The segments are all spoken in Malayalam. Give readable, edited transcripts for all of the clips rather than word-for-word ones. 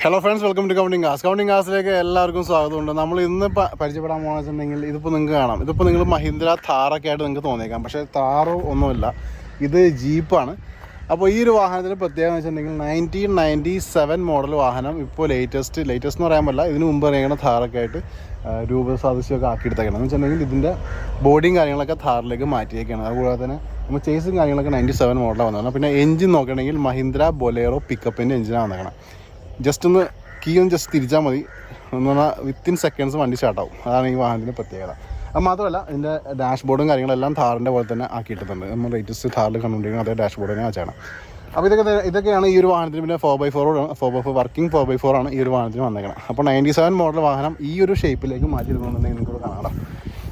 Hello friends, welcome to counting cars. Counting കാസിലേക്ക് എല്ലാവർക്കും സ്വാഗതമുണ്ട്. നമ്മൾ ഇന്ന് പരിചയപ്പെടാൻ പോകുന്നത് വെച്ചിട്ടുണ്ടെങ്കിൽ ഇതിപ്പോൾ നിങ്ങൾക്ക് കാണാം. ഇതിപ്പോൾ നിങ്ങൾ മഹീന്ദ്ര താറൊക്കെ ആയിട്ട് നിങ്ങൾക്ക് തോന്നിയേക്കാം, പക്ഷേ താറോ ഒന്നുമില്ല, ഇത് ജീപ്പാണ്. അപ്പോൾ ഈ ഒരു വാഹനത്തിന് പ്രത്യേകത എന്ന് വെച്ചിട്ടുണ്ടെങ്കിൽ 1997 മോഡൽ വാഹനം ഇപ്പോൾ ലേറ്റസ്റ്റ് എന്ന് പറയാൻ പറ്റില്ല, ഇതിന് മുമ്പ് ഇറങ്ങിയ താറൊക്കെ ആയിട്ട് രൂപസാദൃശ്യമൊക്കെ ആക്കിയെടുത്തേക്കണം. എന്ന് വെച്ചിട്ടുണ്ടെങ്കിൽ ഇതിൻ്റെ ബോഡിയും കാര്യങ്ങളൊക്കെ താറിലേക്ക് മാറ്റിയേക്കാണ്. അതുപോലെ തന്നെ നമ്മൾ ചേസും കാര്യങ്ങളൊക്കെ 97 മോഡലാണ് വന്നേക്കണം. പിന്നെ എഞ്ചിൻ നോക്കുകയാണെങ്കിൽ മഹീന്ദ്ര ബൊലേറോ പിക്കപ്പിൻ്റെ എഞ്ചിനാണ് വന്നേക്കണം. ജസ്റ്റ് ഒന്ന് കീ ഒന്ന് ജസ്റ്റ് തിരിച്ചാൽ മതി എന്ന് പറഞ്ഞാൽ വിത്തിൻ സെക്കൻഡ്സ് വണ്ടി സ്റ്റാർട്ടാവും. അതാണ് ഈ വാഹനത്തിൻ്റെ പ്രത്യേകത. അത് മാത്രമല്ല ഇതിൻ്റെ ഡാഷ്ബോർഡും കാര്യങ്ങളെല്ലാം താറിൻ്റെ പോലെ തന്നെ ആക്കിയിട്ടുണ്ട്. നമ്മൾ ലേറ്റസ്റ്റ് താറിൽ കണ്ടുകൊണ്ടിരിക്കുന്നത് അതേ ഡാഷ്ബോർഡ് തന്നെ വെച്ചാണ്. അപ്പോൾ ഇതൊക്കെയാണ് ഈ ഒരു വാഹനത്തിന്. പിന്നെ 4x4 വർക്കിംഗ് 4x4 ആണ് ഈ ഒരു വാഹനത്തിന് വന്നേക്കണം. അപ്പോൾ 97 മോഡൽ വാഹനം ഈ ഒരു ഷേപ്പിലേക്ക് മാറ്റിയിരുന്നുണ്ടെങ്കിൽ നിങ്ങൾക്ക് കാണാം.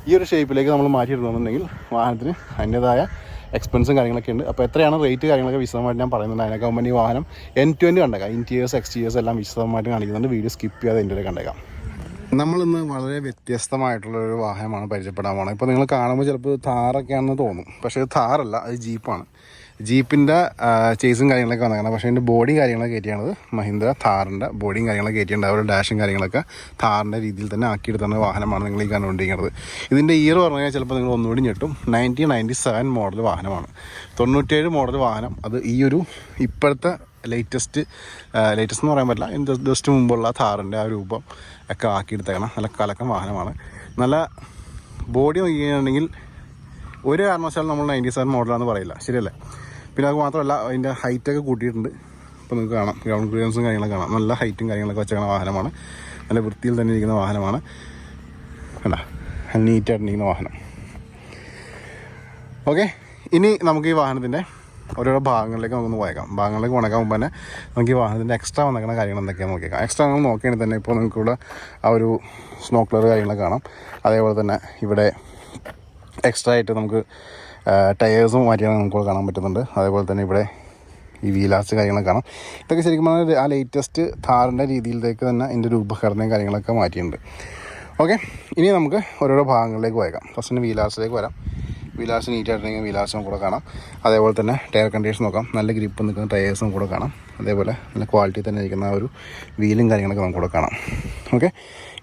ഈ ഒരു ഷേപ്പിലേക്ക് നമ്മൾ മാറ്റിയിരുന്നുണ്ടെങ്കിൽ വാഹനത്തിന് അതിൻ്റേതായ എക്സ്പെൻസും കാര്യങ്ങളൊക്കെ ഉണ്ട്. അപ്പോൾ എത്രയാണ് റേറ്റ് കാര്യങ്ങളൊക്കെ വിശദമായിട്ട് ഞാൻ പറയുന്നുണ്ട്. അതിനൊക്കെ മുമ്പ് ഈ വാഹനം N20 കണ്ടേക്കാം. ഇൻറ്റീരിയേഴ്സ് എക്സ്റ്റീരിയേഴ്സ് എല്ലാം വിശദമായിട്ട് കാണിക്കുന്നുണ്ട്. വീഡിയോ സ്കിപ്പ് ചെയ്യാതെ എൻ്റെ കണ്ടേക്കാം. നമ്മളിന്ന് വളരെ വ്യത്യസ്തമായിട്ടുള്ളൊരു വാഹനമാണ് പരിചയപ്പെടാൻ പോകുന്നത്. ഇപ്പോൾ നിങ്ങൾ കാണുമ്പോൾ ചിലപ്പോൾ താറൊക്കെയാണെന്ന് തോന്നും, പക്ഷേ ഇത് താറല്ല, അത് ജീപ്പാണ്. ജീപ്പിൻ്റെ ചേസും കാര്യങ്ങളൊക്കെ വന്നേക്കണം. പക്ഷേ അതിൻ്റെ ബോഡി കാര്യങ്ങളൊക്കെ കയറ്റിയാണത് മഹീന്ദ്ര താറിൻ്റെ ബോഡിയും കാര്യങ്ങളൊക്കെ കയറ്റിയിട്ടുണ്ട്. അവരുടെ ഡാഷും കാര്യങ്ങളൊക്കെ താറിൻ്റെ രീതിയിൽ തന്നെ ആക്കിയെടുത്തുന്ന വാഹനമാണ് നിങ്ങൾ ഈ കണ്ടുകൊണ്ടിരിക്കുന്നത്. ഇതിൻ്റെ ഇയർ പറഞ്ഞു കഴിഞ്ഞാൽ ചിലപ്പോൾ നിങ്ങൾ ഒന്നുകൂടി ഞെട്ടും. 1997 മോഡൽ വാഹനമാണ്. 97 മോഡൽ വാഹനം. അത് ഈ ഒരു ഇപ്പോഴത്തെ ലേറ്റസ്റ്റ് എന്ന് പറയാൻ പറ്റില്ല, ജസ്റ്റ് മുമ്പുള്ള താറിൻ്റെ ആ രൂപം ഒക്കെ ആക്കിയെടുത്തേക്കണം. നല്ല കലക്കം വാഹനമാണ്. നല്ല ബോഡി നോക്കിയിട്ടുണ്ടെങ്കിൽ ഒരു കാരണവശാലും നമ്മൾ 97 മോഡലാണെന്ന് പറയില്ല, ശരിയല്ലേ? പിന്നെ അത് മാത്രമല്ല അതിൻ്റെ ഹൈറ്റൊക്കെ കൂട്ടിയിട്ടുണ്ട്. ഇപ്പോൾ നിങ്ങൾക്ക് കാണാം, ഗ്രൗണ്ട് ക്ലിയറൻസും കാര്യങ്ങളൊക്കെ കാണാം. നല്ല ഹൈറ്റും കാര്യങ്ങളൊക്കെ വെച്ചേക്കുന്ന വാഹനമാണ്. നല്ല വൃത്തിയിൽ തന്നെ ഇരിക്കുന്ന വാഹനമാണ്. കണ്ടാ, നീറ്റായിട്ടിരിക്കുന്ന വാഹനം. ഓക്കെ, ഇനി നമുക്ക് ഈ വാഹനത്തിൻ്റെ ഓരോരോ ഭാഗങ്ങളിലേക്ക് നമുക്കൊന്ന് പോയേക്കാം. ഭാഗങ്ങളിലേക്ക് പോകാൻ മുമ്പ് തന്നെ നമുക്ക് ഈ വാഹനത്തിൻ്റെ എക്സ്ട്രാ വന്നേക്കുന്ന കാര്യങ്ങൾ എന്തൊക്കെയാണെന്ന് നോക്കിയേക്കാം. എക്സ്ട്രാ നമ്മൾ നോക്കുകയാണെങ്കിൽ തന്നെ ഇപ്പോൾ നിങ്ങൾക്കിവിടെ ആ ഒരു സ്നോക്ലർ കാര്യങ്ങളൊക്കെ കാണാം. അതേപോലെ തന്നെ ഇവിടെ എക്സ്ട്രാ ആയിട്ട് നമുക്ക് ടയേഴ്സും മാറ്റിയാണ് നമുക്ക് കാണാൻ പറ്റുന്നുണ്ട്. അതേപോലെ തന്നെ ഇവിടെ ഈ വീലാസ് കാര്യങ്ങളൊക്കെ കാണാം. ഇതൊക്കെ ശരിക്കും പറഞ്ഞാൽ ആ ലേറ്റസ്റ്റ് താറിൻ്റെ രീതിയിലേക്ക് തന്നെ ഇതിൻ്റെ രൂപഘടനയും കാര്യങ്ങളൊക്കെ മാറ്റിയിട്ടുണ്ട്. ഓക്കെ, ഇനി നമുക്ക് ഓരോരോ ഭാഗങ്ങളിലേക്ക് പോയേക്കാം. ഫസ്റ്റ് വീലാസിലേക്ക് വരാം. വീലാസ് നീറ്റായിട്ടുണ്ടെങ്കിൽ വീലാസും കൂടെ കാണാം. അതേപോലെ തന്നെ ടയർ കണ്ടീഷൻ നോക്കാം. നല്ല ഗ്രിപ്പ് നിൽക്കുന്ന ടയേഴ്സും കൂടെ കാണാം. അതേപോലെ നല്ല ക്വാളിറ്റി തന്നെ ഇരിക്കുന്ന ആ ഒരു വീലും കാര്യങ്ങളൊക്കെ നമുക്കിവിടെ കാണാം. ഓക്കെ,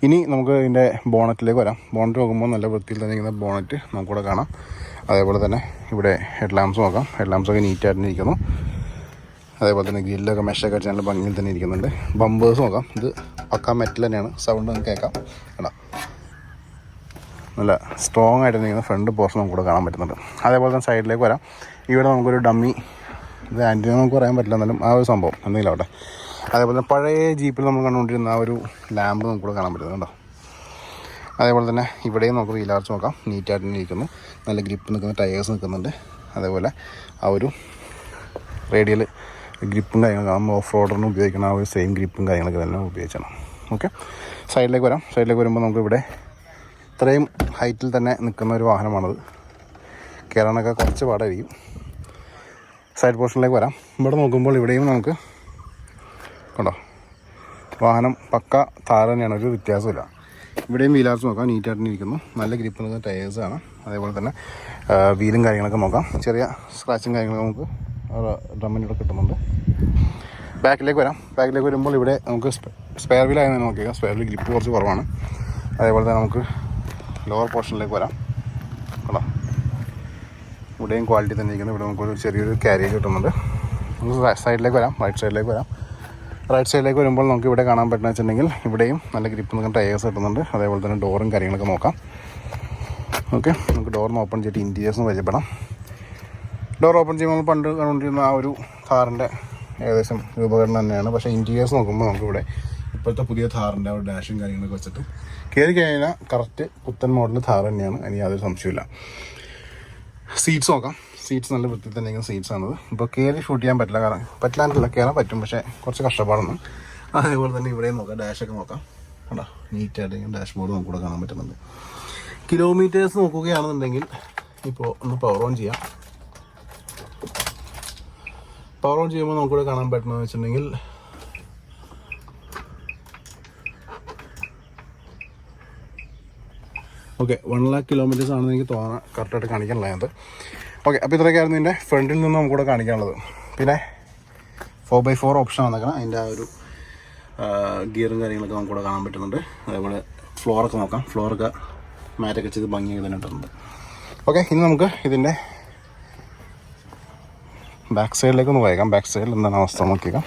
ഇനി നമുക്ക് ഇതിൻ്റെ ബോണറ്റിലേക്ക് വരാം. ബോണറ്റ് നോക്കുമ്പോൾ നല്ല വൃത്തിയിൽ തന്നെ ഇരിക്കുന്ന ബോണറ്റ് നമുക്കിവിടെ കാണാം. അതേപോലെ തന്നെ ഇവിടെ ഹെഡ് ലാംപ്സ് നോക്കാം. ഹെഡ് ലാംപ്സൊക്കെ നീറ്റായിട്ട് തന്നെ ഇരിക്കുന്നു. അതേപോലെ തന്നെ ഗ്രില്ലൊക്കെ മെഷൊക്കെ അടിച്ച് നല്ല ഭംഗിയിൽ തന്നെ ഇരിക്കുന്നുണ്ട്. ബമ്പേഴ്സ് നോക്കാം. ഇത് പക്ക മെറ്റൽ തന്നെയാണ്. സൗണ്ട് നമുക്ക് കേൾക്കാം. കേട്ടോ, നല്ല സ്ട്രോങ് ആയിട്ട് നിൽക്കുന്ന ഫ്രണ്ട് പോർഷൻ നമുക്കിവിടെ കാണാൻ പറ്റുന്നുണ്ട്. അതേപോലെ തന്നെ സൈഡിലേക്ക് വരാം. ഇവിടെ നമുക്കൊരു ഡമ്മി, ഇത് ആൻറ്റിന നമുക്ക് പറയാൻ പറ്റില്ല, എന്നാലും ആ ഒരു സംഭവം എന്തെങ്കിലും ആവട്ടെ. അതേപോലെ തന്നെ പഴയ ജീപ്പിൽ നമ്മൾ കണ്ടുകൊണ്ടിരുന്ന ആ ഒരു ലാമ്പ് നമുക്കിവിടെ കാണാൻ പറ്റുന്നുണ്ടോ. അതേപോലെ തന്നെ ഇവിടെയും നമുക്ക് വീലാർച്ച് നോക്കാം. നീറ്റായിട്ട് തന്നെ ഇരിക്കുന്നു. നല്ല ഗ്രിപ്പ് നിൽക്കുന്ന ടയേഴ്സ് നിൽക്കുന്നുണ്ട്. അതേപോലെ ആ ഒരു റേഡിയൽ ഗ്രിപ്പും കാര്യങ്ങളൊക്കെ നമ്മൾ ഓഫ് റോഡറിന് ഉപയോഗിക്കുന്ന ആ ഒരു സെയിം ഗ്രിപ്പും കാര്യങ്ങളൊക്കെ തന്നെ ഉപയോഗിക്കണം. ഓക്കെ, സൈഡിലേക്ക് വരാം. സൈഡിലേക്ക് വരുമ്പോൾ നമുക്കിവിടെ ഇത്രയും ഹൈറ്റിൽ തന്നെ നിൽക്കുന്ന ഒരു വാഹനമാണത്. കയറാനൊക്കെ കുറച്ച് പാടായിരിക്കും. സൈഡ് പോർഷനിലേക്ക് വരാം. ഇവിടെ നോക്കുമ്പോൾ ഇവിടെയും നമുക്ക് കണ്ടോ, വാഹനം പക്ക താര തന്നെയാണ്, ഒരു വ്യത്യാസമില്ല. ഇവിടെയും വീലാർസ് നോക്കാം. നീറ്റായിട്ട് ഇരിക്കുന്നു. നല്ല ഗ്രിപ്പ് നിൽക്കുന്ന ടയേഴ്സാണ്. അതേപോലെ തന്നെ വീലും കാര്യങ്ങളൊക്കെ നോക്കാം. ചെറിയ സ്ക്രാച്ചും കാര്യങ്ങളൊക്കെ നമുക്ക് ഡ്രമ്മിനൂടെ കിട്ടുന്നുണ്ട്. ബാക്കിലേക്ക് വരാം. ബാക്കിലേക്ക് വരുമ്പോൾ ഇവിടെ നമുക്ക് സ്പെയർ വീലായെന്ന് നോക്കിയേക്കാം. സ്പെയർ വീൽ ഗ്രിപ്പ് കുറച്ച് കുറവാണ്. അതേപോലെ തന്നെ നമുക്ക് ലോവർ പോർഷനിലേക്ക് വരാം. കേട്ടോ, ഇവിടെയും ക്വാളിറ്റി തന്നെ ഇരിക്കുന്നു. ഇവിടെ നമുക്കൊരു ചെറിയൊരു ക്യാരിയേജ് കിട്ടുന്നുണ്ട്. നമുക്ക് സൈഡിലേക്ക് വരാം. റൈറ്റ് സൈഡിലേക്ക് വരാം. റൈറ്റ് സൈഡിലേക്ക് വരുമ്പോൾ നമുക്ക് ഇവിടെ കാണാൻ പറ്റുന്ന വെച്ചിട്ടുണ്ടെങ്കിൽ ഇവിടെയും നല്ല ഗ്രിപ്പ് നിൽക്കുന്ന ടയേഴ്സ് കിട്ടുന്നുണ്ട്. അതേപോലെ തന്നെ ഡോറും കാര്യങ്ങളൊക്കെ നോക്കാം. ഓക്കെ, നമുക്ക് ഡോറിന് ഓപ്പൺ ചെയ്തിട്ട് ഇൻറ്റീരിയേഴ്സ് പരിചയപ്പെടാം. ഡോർ ഓപ്പൺ ചെയ്യുമ്പോൾ നമ്മൾ പണ്ട് കണ്ടുകൊണ്ടിരുന്ന ആ ഒരു കാറിൻ്റെ ഏകദേശം രൂപഘടന തന്നെയാണ്. പക്ഷേ ഇൻറ്റീരിയേഴ്സ് നോക്കുമ്പോൾ നമുക്കിവിടെ ഇപ്പോഴത്തെ പുതിയ താറിൻ്റെ ആ ഒരു ഡാഷും കാര്യങ്ങളൊക്കെ വെച്ചിട്ട് കയറി കഴിഞ്ഞാൽ കറക്റ്റ് പുത്തൻ മോഡൽ താർ തന്നെയാണ്. അതിന് യാതൊരു സംശയമില്ല. സീറ്റ്സ് നോക്കാം. സീറ്റ്സ് നല്ല വൃത്തിയിൽ തന്നെ ഇരിക്കുന്ന സീറ്റ്സാണത്. ഇപ്പോൾ കയറി ഷൂട്ട് ചെയ്യാൻ പറ്റില്ല, കാരണം പറ്റില്ലാന്നില്ല, കയറാൻ പറ്റും, പക്ഷേ കുറച്ച് കഷ്ടപ്പാടാണ്. അതേപോലെ തന്നെ ഇവിടെയും നോക്കാം. ഡാഷൊക്കെ നോക്കാം. കേട്ടോ, നീറ്റായിട്ട് ഡാഷ് ബോർഡ് നമുക്കിവിടെ കാണാൻ പറ്റുന്നുണ്ട്. കിലോമീറ്റേഴ്സ് നോക്കുകയാണെന്നുണ്ടെങ്കിൽ ഇപ്പോൾ ഒന്ന് പവർ ഓൺ ചെയ്യാം. പവർ ഓൺ ചെയ്യുമ്പോൾ നമുക്കിവിടെ കാണാൻ പറ്റുന്നതെന്ന് വെച്ചിട്ടുണ്ടെങ്കിൽ ഓക്കെ 1 lakh കിലോമീറ്റേഴ്സ് ആണെന്ന് എനിക്ക് തോന്നാൻ കറക്റ്റായിട്ട് കാണിക്കാനുള്ള അത്. ഓക്കെ, അപ്പോൾ ഇത്രയൊക്കെയായിരുന്നു ഇതിൻ്റെ ഫ്രണ്ടിൽ നിന്ന് നമുക്കിവിടെ കാണിക്കാനുള്ളത്. പിന്നെ 4x4 ഓപ്ഷൻ വന്നേക്കണം. അതിൻ്റെ ആ ഒരു ഗിയറും കാര്യങ്ങളൊക്കെ നമുക്കിവിടെ കാണാൻ പറ്റുന്നുണ്ട്. അതേപോലെ ഫ്ലോറൊക്കെ നോക്കാം. ഫ്ലോറൊക്കെ മാറ്റൊക്കെ ചെയ്ത് ഭംഗിയായി തന്നെ ഇട്ടിട്ടുണ്ട്. ഓക്കെ, ഇനി നമുക്ക് ഇതിൻ്റെ ബാക്ക് സൈഡിലേക്ക് ഒന്ന് പോയേക്കാം. ബാക്ക് സൈഡിൽ എന്താണ് അവസ്ഥ നോക്കിയേക്കാം.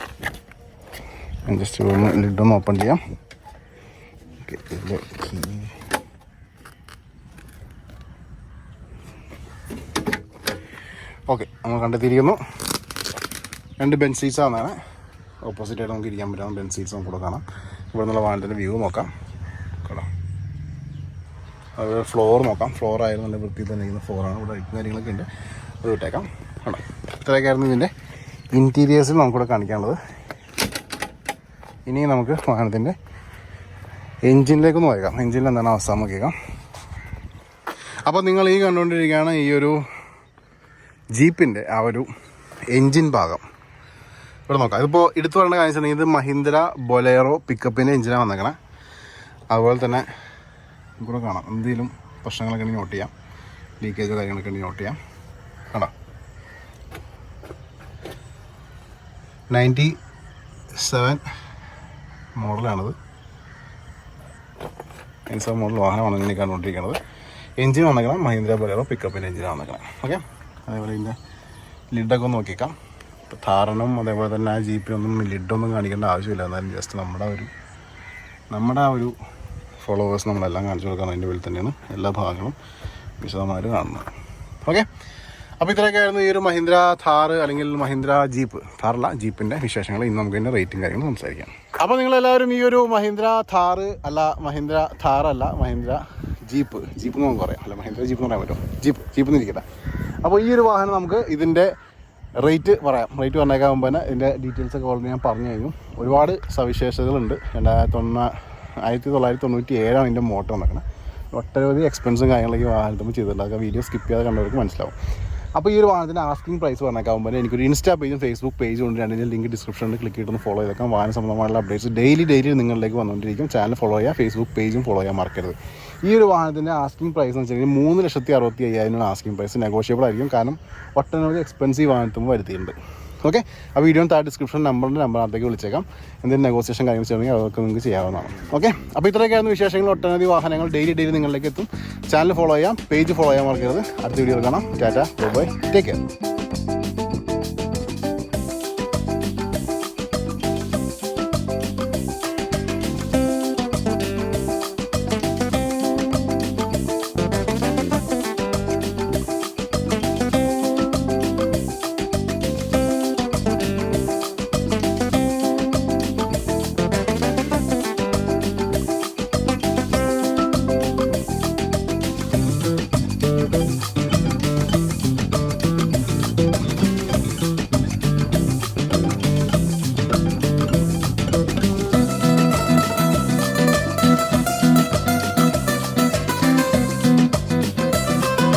ജസ്റ്റ് ഒന്ന് ലിഡൊന്ന് ഓപ്പൺ ചെയ്യാം. ഓക്കെ, ഇതിൻ്റെ ഓക്കെ നമ്മൾ കണ്ടെത്തിയിരിക്കുന്നു. 2 ബെഞ്ച് സീറ്റ്സാണ്. ഓപ്പോസിറ്റായിട്ട് നമുക്ക് ഇരിക്കാൻ പറ്റുന്ന ബെഞ്ച് സീറ്റ്സ് നമുക്ക് കൂടെ കാണാം. ഇവിടെ നിന്നുള്ള വാഹനത്തിൻ്റെ വ്യൂ നോക്കാം. കാണാം, അതുപോലെ ഫ്ലോർ നോക്കാം. ഫ്ലോർ ആയാലും നല്ല വൃത്തിയിൽ തന്നെ ഇരിക്കുന്ന ഫ്ലോറാണ്. ഇവിടെ ലൈറ്റും കാര്യങ്ങളൊക്കെ ഉണ്ട്, അത് വിട്ടേക്കാം. കാണാം, ഇത്രയൊക്കെയായിരുന്നു ഇതിൻ്റെ ഇൻറ്റീരിയേഴ്സിൽ നമുക്കിവിടെ കാണിക്കാനുള്ളത്. ഇനി നമുക്ക് വാഹനത്തിൻ്റെ എൻജിനിലേക്കൊന്ന് പോയേക്കാം. എൻജിനിൽ എന്താണ് അവസ്ഥ നോക്കിയേക്കാം. അപ്പോൾ നിങ്ങൾ ഈ കണ്ടുകൊണ്ടിരിക്കുകയാണ് ഈ ഒരു ജീപ്പിൻ്റെ ആ ഒരു എൻജിൻ ഭാഗം. ഇവിടെ നോക്കാം. ഇതിപ്പോൾ എടുത്തു പറയേണ്ട കാര്യം വെച്ചിട്ടുണ്ടെങ്കിൽ ഇത് മഹീന്ദ്ര ബൊലേറോ പിക്കപ്പിൻ്റെ എഞ്ചിനാണ് വന്നേക്കണേ. അതുപോലെ തന്നെ ഇവിടെ കാണാം, എന്തെങ്കിലും പ്രശ്നങ്ങളൊക്കെ ഉണ്ടെങ്കിൽ നോട്ട് ചെയ്യാം, ലീക്കേജോ കാര്യങ്ങളൊക്കെ ഉണ്ടെങ്കിൽ നോട്ട് ചെയ്യാം. കാണാം, 97 മോഡലാണിത്. 97 മോഡൽ വാഹനമാണ് ഇങ്ങനെ കണ്ടുകൊണ്ടിരിക്കുന്നത്. എഞ്ചിൻ വന്നേക്കണം മഹീന്ദ്ര ബൊലേറോ പിക്കപ്പിൻ്റെ എഞ്ചിനാണ് വന്നേക്കണം. ഓക്കെ, അതേപോലെ ഇതിൻ്റെ ലിഡൊക്കെ ഒന്ന് നോക്കിയേക്കാം. ഇപ്പോൾ ഥാറിനും അതേപോലെ തന്നെ ആ ജീപ്പിനൊന്നും ലിഡൊന്നും കാണിക്കേണ്ട ആവശ്യമില്ല. എന്നാലും ജസ്റ്റ് നമ്മുടെ ആ ഒരു ഫോളോവേഴ്സ് നമ്മളെല്ലാം കാണിച്ചു കൊടുക്കാൻ അതിൻ്റെ ഉള്ളിൽ തന്നെയാണ് എല്ലാ ഭാഗങ്ങളും വിശദമായിട്ട് കാണുന്നത്. ഓക്കെ, അപ്പോൾ ഇത്രയൊക്കെയായിരുന്നു ഈ ഒരു മഹീന്ദ്ര ഥാർ അല്ലെങ്കിൽ മഹീന്ദ്ര ജീപ്പ്, ഥാറല്ല ജീപ്പിൻ്റെ വിശേഷങ്ങൾ. ഇന്ന് നമുക്ക് ഇതിൻ്റെ റേറ്റും കാര്യങ്ങളും സംസാരിക്കാം. അപ്പോൾ നിങ്ങളെല്ലാവരും ഈ ഒരു മഹീന്ദ്ര ഥാർ അല്ല, മഹീന്ദ്ര ഥാറല്ല, മഹീന്ദ്ര ജീപ്പ് എന്ന് നമുക്ക് പറയാം. അല്ല, മഹീന്ദ്ര ജീപ്പ് എന്ന് പറയാൻ പറ്റുമോ? ജീപ്പ് എന്നിരിക്കട്ടെ. അപ്പോൾ ഈ ഒരു വാഹനം നമുക്ക് ഇതിൻ്റെ റേറ്റ് പറയാം. റേറ്റ് പറഞ്ഞേക്കാൻ മുമ്പ് തന്നെ ഇതിൻ്റെ ഡീറ്റെയിൽസൊക്കെ ഓൾറെഡി ഞാൻ പറഞ്ഞു കഴിഞ്ഞു. ഒരുപാട് സവിശേഷതകളുണ്ട്. 1997 ഇതിൻ്റെ മോട്ടർ വന്നേക്കുന്നത്. ഒട്ടനവധി എക്സ്പെൻസും കാര്യങ്ങളൊക്കെ വാഹനത്തിൽ ചെയ്തിട്ടുണ്ട്. അതൊക്കെ വീഡിയോ സ്കിപ്പ് ചെയ്യാതെ കണ്ടവർക്ക് മനസ്സിലാവും. അപ്പോൾ ഈ ഒരു വാഹനത്തിൻ്റെ ആസ്കിംഗ് പ്രൈസ് പറഞ്ഞേക്കാകുമ്പോൾ എനിക്കൊരു ഇൻസ്റ്റാ പേജും ഫേസ്ബുക്ക് പേജും ഉണ്ട്. രണ്ടിൻ്റെ ലിങ്ക് ഡിസ്ക്രിപ്ഷനിൽ ക്ലിക്ക് ചെയ്തൊന്ന് ഫോളോ ചെയ്തേക്കാം. വാഹന സംബന്ധമായുള്ള അപ്ഡേറ്റ്സ് ഡെയിലി നിങ്ങളിലേക്ക് വന്നുകൊണ്ടിരിക്കും. ചാനൽ ഫോളോ ചെയ്യുക, ഫേസ്ബുക്ക് പേജും ഫോളോ ചെയ്യാൻ മറക്കരുത്. ഈ ഒരു വാഹനത്തിൻ്റെ ആസ്കിംഗ് പ്രൈസ് എന്ന് വെച്ച് കഴിഞ്ഞാൽ 3,65,000 ആസ്കിംഗ് പ്രൈസ്. നെഗോഷ്യബിൾ ആയിരിക്കും, കാരണം ഒട്ടനവധി എക്സ്പെൻസീവ് വാഹനത്തുമ്പോൾ വരുത്തിയിട്ടുണ്ട്. ഓക്കെ, ആ വീഡിയോ താഴെ ഡിസ്ക്രിപ്ഷൻ നമ്പറിനകത്തേക്ക് വിളിച്ചേക്കാം. എന്തെങ്കിലും നെഗോസിയേഷൻ കാര്യങ്ങൾ ചെയ്യണമെങ്കിൽ അതൊക്കെ നിങ്ങൾക്ക് ചെയ്യാവുന്നതാണ്. ഓക്കെ, അപ്പോൾ ഇത്രയൊക്കെയായിരുന്നു വിശേഷങ്ങൾ. ഒട്ടനവധി വാഹനങ്ങൾ ഡെയിലി നിങ്ങളിലേക്ക് എത്തും. ചാനൽ ഫോളോ ചെയ്യാം, പേജ് ഫോളോ ചെയ്യാൻ മറക്കരുത്. അടുത്ത വീഡിയോയിൽ കാണാം. Tata, bye, take care.